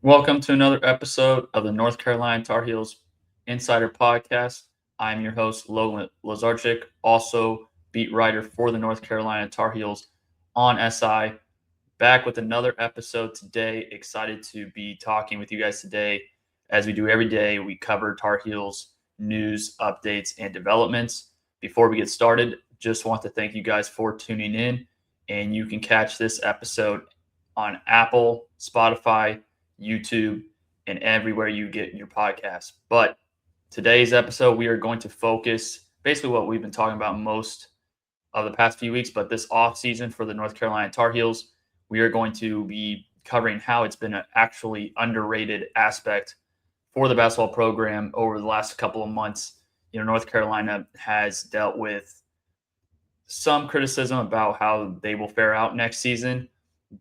Welcome to another episode of the North Carolina Tar Heels Insider Podcast. I'm your host, Logan Lazarchik, also beat writer for the North Carolina Tar Heels on SI. Back with another episode today. Excited to be talking with you guys today. As we do every day, we cover Tar Heels news, updates, and developments. Before we get started, just want to thank you guys for tuning in. And you can catch this episode on Apple, Spotify, YouTube, and everywhere you get your podcasts. But today's episode, we are going to focus basically what we've been talking about most of the past few weeks, but this off season for the North Carolina Tar Heels, we are going to be covering how it's been an actually underrated aspect for the basketball program over the last couple of months. North Carolina has dealt with some criticism about how they will fare out next season,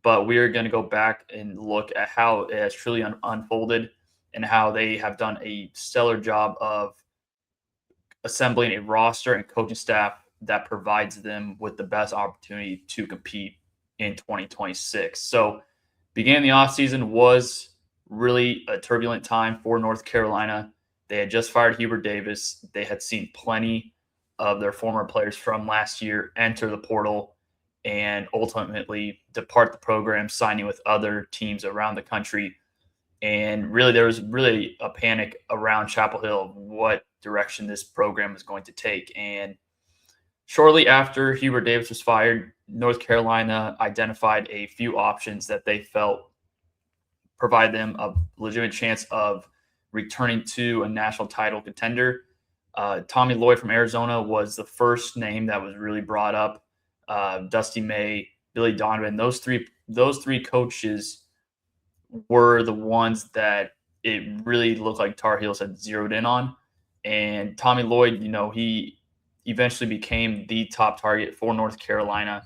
but we are going to go back and look at how it has truly unfolded and how they have done a stellar job of assembling a roster and coaching staff that provides them with the best opportunity to compete in 2026. So, beginning the offseason was really a turbulent time for North Carolina. They had just fired Hubert Davis. They had seen plenty of their former players from last year enter the portal and ultimately depart the program, signing with other teams around the country. And really, there was really a panic around Chapel Hill of what direction this program is going to take. And shortly after Hubert Davis was fired, North Carolina identified a few options that they felt provide them a legitimate chance of returning to a national title contender. Tommy Lloyd from Arizona was the first name that was really brought up. Dusty May, Billy Donovan, those three coaches were the ones that it really looked like Tar Heels had zeroed in on. And Tommy Lloyd, he eventually became the top target for North Carolina,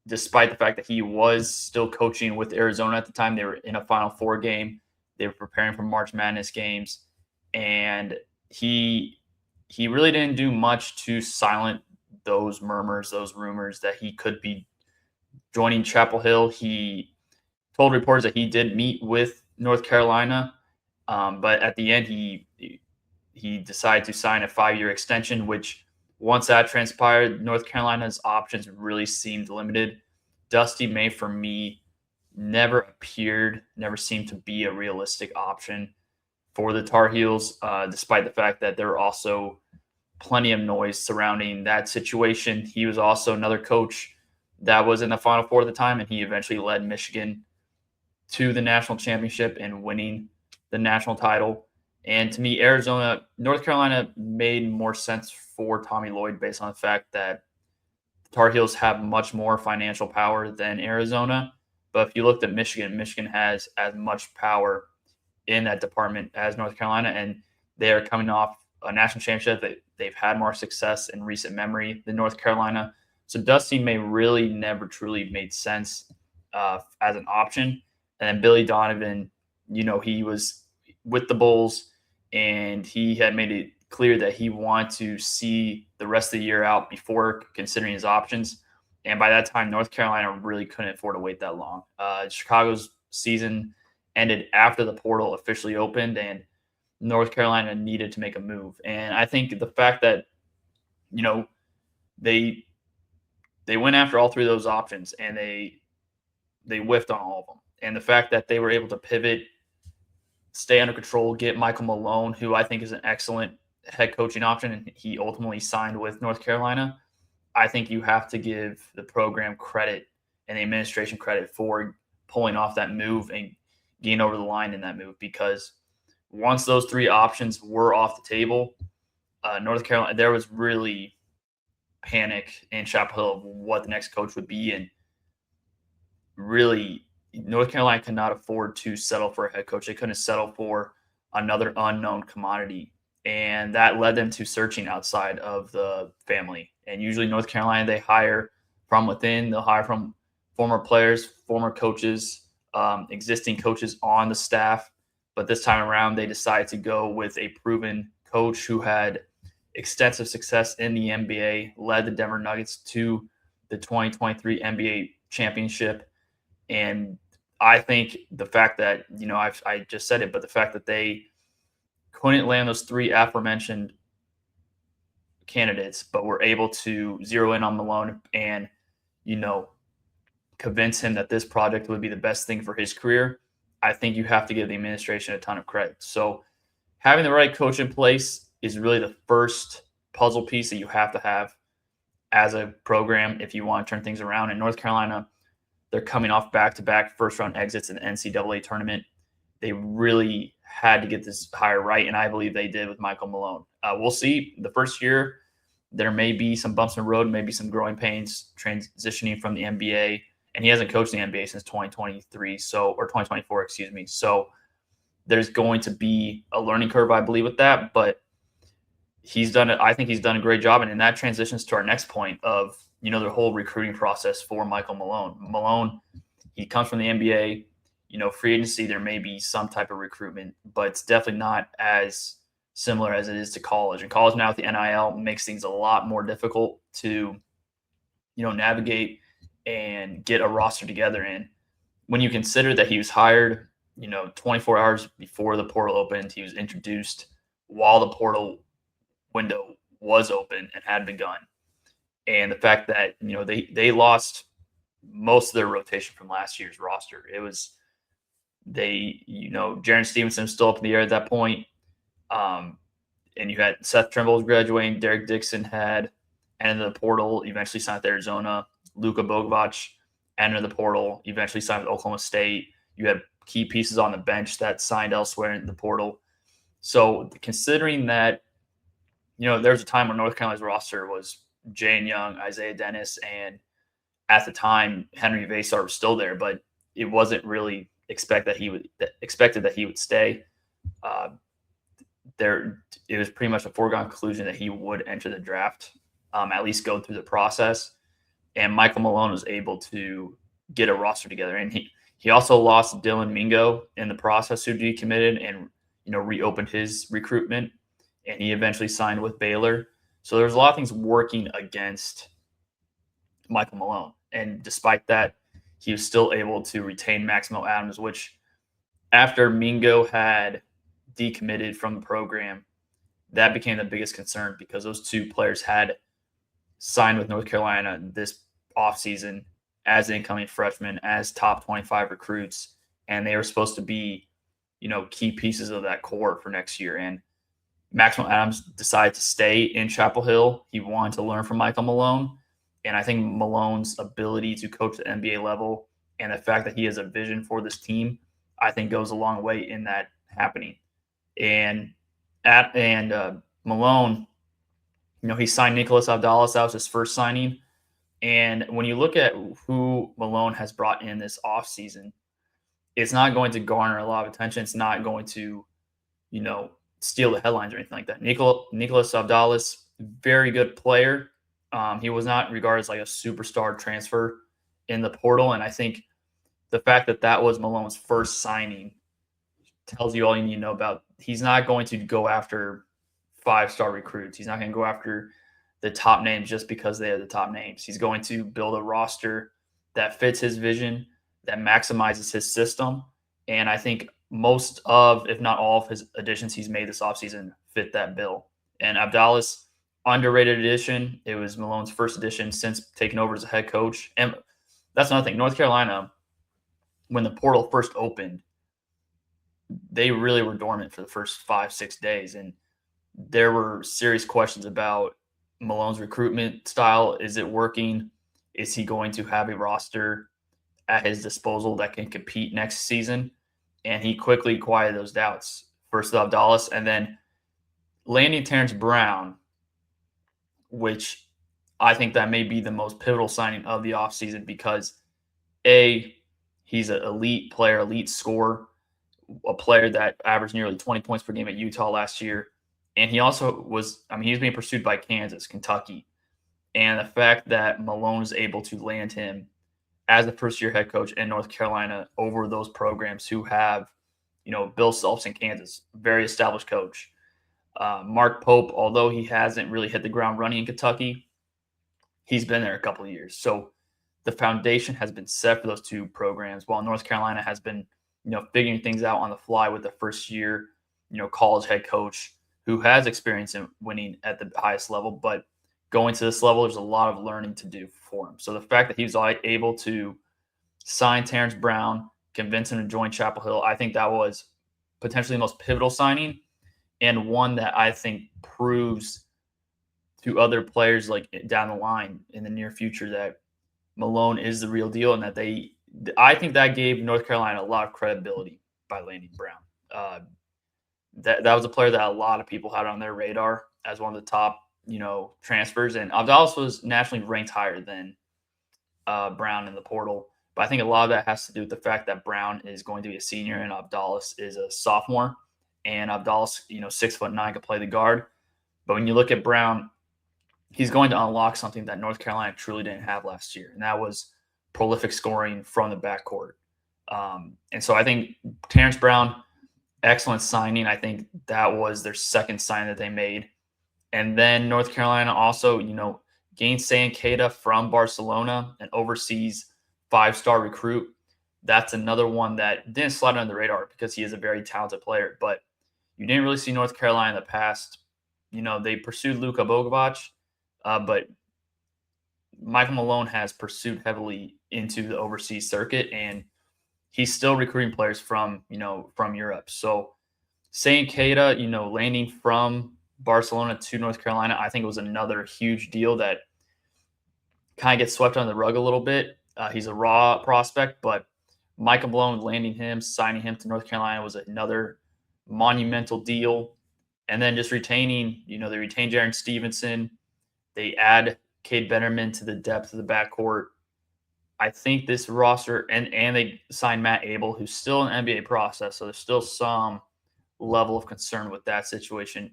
despite the fact that he was still coaching with Arizona at the time. They were in a Final Four game. They were preparing for March Madness games. And he really didn't do much to silence those murmurs, those rumors that he could be joining Chapel Hill. He told reporters that he did meet with North Carolina, but at the end he decided to sign a 5-year extension, which once that transpired, North Carolina's options really seemed limited. Dusty May, for me, never seemed to be a realistic option for the Tar Heels, despite the fact that there were also plenty of noise surrounding that situation. He was also another coach that was in the Final Four at the time, and he eventually led Michigan to the national championship and winning the national title. And to me, North Carolina made more sense for Tommy Lloyd based on the fact that the Tar Heels have much more financial power than Arizona. But if you looked at Michigan has as much power in that department as North Carolina, and they are coming off a national championship. They've had more success in recent memory than North Carolina. So Dusty May really never truly made sense as an option. And then Billy Donovan, he was with the Bulls, and he had made it clear that he wanted to see the rest of the year out before considering his options. And by that time, North Carolina really couldn't afford to wait that long. Chicago's season ended after the portal officially opened, and North Carolina needed to make a move. And I think the fact that, they went after all three of those options, and they whiffed on all of them. And the fact that they were able to pivot, stay under control, get Michael Malone, who I think is an excellent head coaching option, and he ultimately signed with North Carolina. I think you have to give the program credit and the administration credit for pulling off that move and getting over the line in that move, because once those three options were off the table, North Carolina, there was really panic in Chapel Hill of what the next coach would be. And really, North Carolina could not afford to settle for a head coach. They couldn't settle for another unknown commodity. And that led them to searching outside of the family. And usually North Carolina, they hire from within. They'll hire from former players, former coaches, existing coaches on the staff. But this time around, they decided to go with a proven coach who had extensive success in the NBA, led the Denver Nuggets to the 2023 NBA championship. And I think the fact that, I just said it, but the fact that they couldn't land those three aforementioned candidates, but were able to zero in on Malone and, you know, convince him that this project would be the best thing for his career, I think you have to give the administration a ton of credit. So having the right coach in place is really the first puzzle piece that you have to have as a program if you want to turn things around. In North Carolina, they're coming off back-to-back first-round exits in the NCAA tournament. They really had to get this hire right, and I believe they did with Michael Malone. We'll see. The first year, there may be some bumps in the road, maybe some growing pains transitioning from the NBA, and he hasn't coached the NBA since 2023, or 2024, excuse me. So there's going to be a learning curve, I believe, with that, but he's done it. I think he's done a great job, and that transitions to our next point of the whole recruiting process for Michael Malone. Malone, he comes from the NBA. Free agency, there may be some type of recruitment, but it's definitely not as similar as it is to college. And college now with the NIL makes things a lot more difficult to, navigate and get a roster together. And when you consider that he was hired, 24 hours before the portal opened, he was introduced while the portal window was open and had begun. And the fact that, they lost most of their rotation from last year's roster. It was Jaren Stevenson was still up in the air at that point. And you had Seth Trimble was graduating. Derek Dixon had entered the portal, eventually signed with Arizona. Luka Bogovac entered the portal, eventually signed with Oklahoma State. You had key pieces on the bench that signed elsewhere in the portal. So considering that, there was a time when North Carolina's roster was Jane Young, Isaiah Dennis, and at the time Henry Vasar was still there, but it wasn't really expected that he would stay. It was pretty much a foregone conclusion that he would enter the draft, at least go through the process. And Michael Malone was able to get a roster together, and he also lost Dylan Mingo in the process, who decommitted and reopened his recruitment, and he eventually signed with Baylor. So there's a lot of things working against Michael Malone, and despite that, he was still able to retain Maximo Adams, which after Mingo had decommitted from the program, that became the biggest concern because those two players had signed with North Carolina this offseason as incoming freshmen, as top 25 recruits, and they were supposed to be, key pieces of that core for next year. And Maximo Adams decided to stay in Chapel Hill. He wanted to learn from Michael Malone. And I think Malone's ability to coach the NBA level and the fact that he has a vision for this team, I think goes a long way in that happening. And Malone, he signed Nicholas Abdallas. That was his first signing. And when you look at who Malone has brought in this offseason, it's not going to garner a lot of attention. It's not going to, steal the headlines or anything like that. Nicholas Abdallas, very good player. He was not regarded as like a superstar transfer in the portal. And I think the fact that that was Malone's first signing tells you all you need to know about. He's not going to go after 5-star recruits. He's not going to go after the top names just because they are the top names. He's going to build a roster that fits his vision, that maximizes his system. And I think most of, if not all of his additions he's made this offseason fit that bill. And Abdallas, underrated addition. It was Malone's first addition since taking over as a head coach. And that's another thing. North Carolina, when the portal first opened, they really were dormant for the first 5-6 days. And there were serious questions about Malone's recruitment style. Is it working? Is he going to have a roster at his disposal that can compete next season? And he quickly quieted those doubts. First with Abdallas, and then landing Terrence Brown, which I think that may be the most pivotal signing of the offseason because, A, he's an elite player, elite scorer, a player that averaged nearly 20 points per game at Utah last year. And he also was, he was being pursued by Kansas, Kentucky. And the fact that Malone is able to land him as the first-year head coach in North Carolina over those programs who have, Bill Self's in Kansas, very established coach. Mark Pope, although he hasn't really hit the ground running in Kentucky, he's been there a couple of years. So the foundation has been set for those two programs, while North Carolina has been, figuring things out on the fly with the first year, college head coach who has experience in winning at the highest level. But going to this level, there's a lot of learning to do for him. So the fact that he was able to sign Terrence Brown, convince him to join Chapel Hill, I think that was potentially the most pivotal signing, and one that I think proves to other players like down the line in the near future that Malone is the real deal, and that I think that gave North Carolina a lot of credibility by landing Brown. That was a player that a lot of people had on their radar as one of the top, transfers, and Abdalis was nationally ranked higher than Brown in the portal. But I think a lot of that has to do with the fact that Brown is going to be a senior and Abdalis is a sophomore, and Abdalis, 6'9", could play the guard. But when you look at Brown, he's going to unlock something that North Carolina truly didn't have last year, and that was prolific scoring from the backcourt. And so I think Terrence Brown, excellent signing. I think that was their second sign that they made. And then North Carolina also, gained Sam Keita from Barcelona, an overseas 5-star recruit. That's another one that didn't slide under the radar because he is a very talented player. But you didn't really see North Carolina in the past. They pursued Luka Bogovac, but Michael Malone has pursued heavily into the overseas circuit, and he's still recruiting players from Europe. So Sam Keita, landing from Barcelona to North Carolina, I think it was another huge deal that kind of gets swept under the rug a little bit. He's a raw prospect, but Michael Malone landing him, signing him to North Carolina was another monumental deal. And then just retaining, they retain Jaron Stevenson. They add Cade Betterman to the depth of the backcourt. I think this roster, and they signed Matt Abel, who's still an NBA process, so there's still some level of concern with that situation.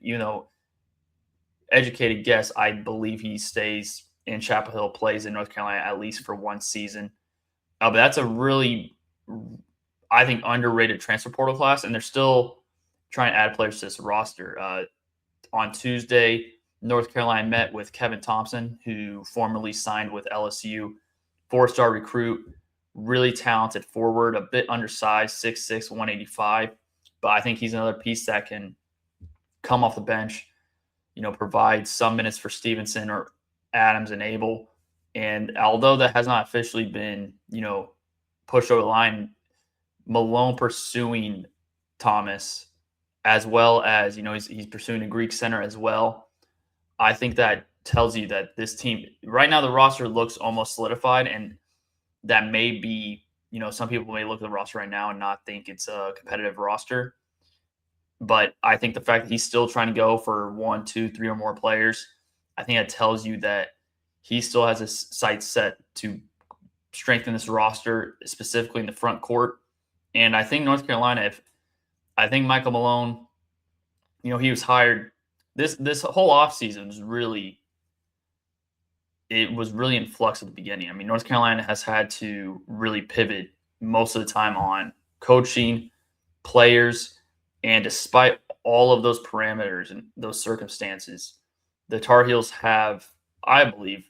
Educated guess, I believe he stays in Chapel Hill, plays in North Carolina at least for one season. But that's a really, I think, underrated transfer portal class, and they're still trying to add players to this roster. On Tuesday, North Carolina met with Kevin Thompson, who formerly signed with LSU, 4-star recruit, really talented forward, a bit undersized, 6'6", 185. But I think he's another piece that can come off the bench, provide some minutes for Stevenson or Adams and Abel. And although that has not officially been, pushed over the line, Malone pursuing Thomas, as well as, he's pursuing a Greek center as well. I think that tells you that this team right now, the roster looks almost solidified, and that may be, some people may look at the roster right now and not think it's a competitive roster. But I think the fact that he's still trying to go for 1, 2, 3 or more players, I think that tells you that he still has his sights set to strengthen this roster, specifically in the front court. And I think North Carolina, I think Michael Malone, he was hired. This whole offseason was really in flux at the beginning. I mean, North Carolina has had to really pivot most of the time on coaching, players, and despite all of those parameters and those circumstances, the Tar Heels have, I believe,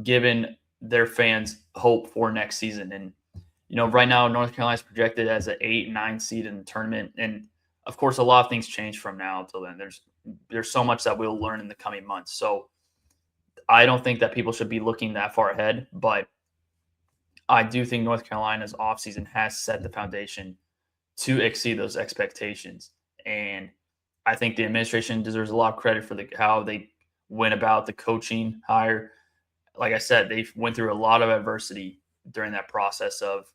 given their fans hope for next season. And, right now, North Carolina is projected as an 8-9 seed in the tournament. And, of course, a lot of things change from now until then. There's so much that we'll learn in the coming months. So I don't think that people should be looking that far ahead, but I do think North Carolina's offseason has set the foundation to exceed those expectations. And I think the administration deserves a lot of credit for how they went about the coaching hire. Like I said, they went through a lot of adversity during that process of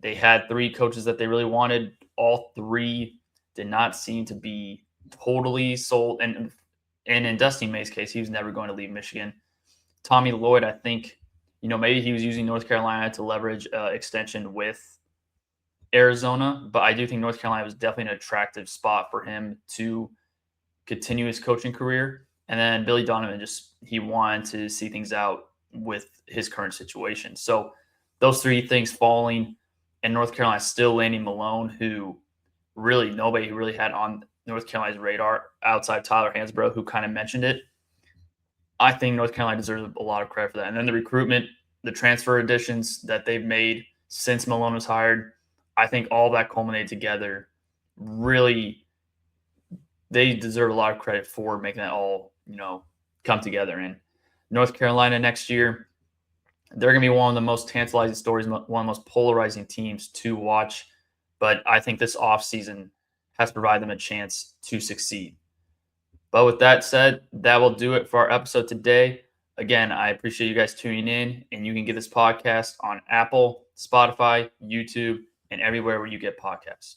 they had 3 coaches that they really wanted. All 3 did not seem to be totally sold. And in Dusty May's case, he was never going to leave Michigan. Tommy Lloyd, I think, maybe he was using North Carolina to leverage extension with Arizona, but I do think North Carolina was definitely an attractive spot for him to continue his coaching career. And then Billy Donovan he wanted to see things out with his current situation. So those 3 things falling, and North Carolina still landing Malone, who really nobody really had on North Carolina's radar outside Tyler Hansbrough, who kind of mentioned it. I think North Carolina deserves a lot of credit for that. And then the recruitment, the transfer additions that they've made since Malone was hired, I think all that culminated together. Really, they deserve a lot of credit for making that all, come together. And North Carolina next year, they're going to be one of the most tantalizing stories, one of the most polarizing teams to watch. But I think this offseason has provided them a chance to succeed. But with that said, that will do it for our episode today. Again, I appreciate you guys tuning in, and you can get this podcast on Apple, Spotify, YouTube, and everywhere where you get podcasts.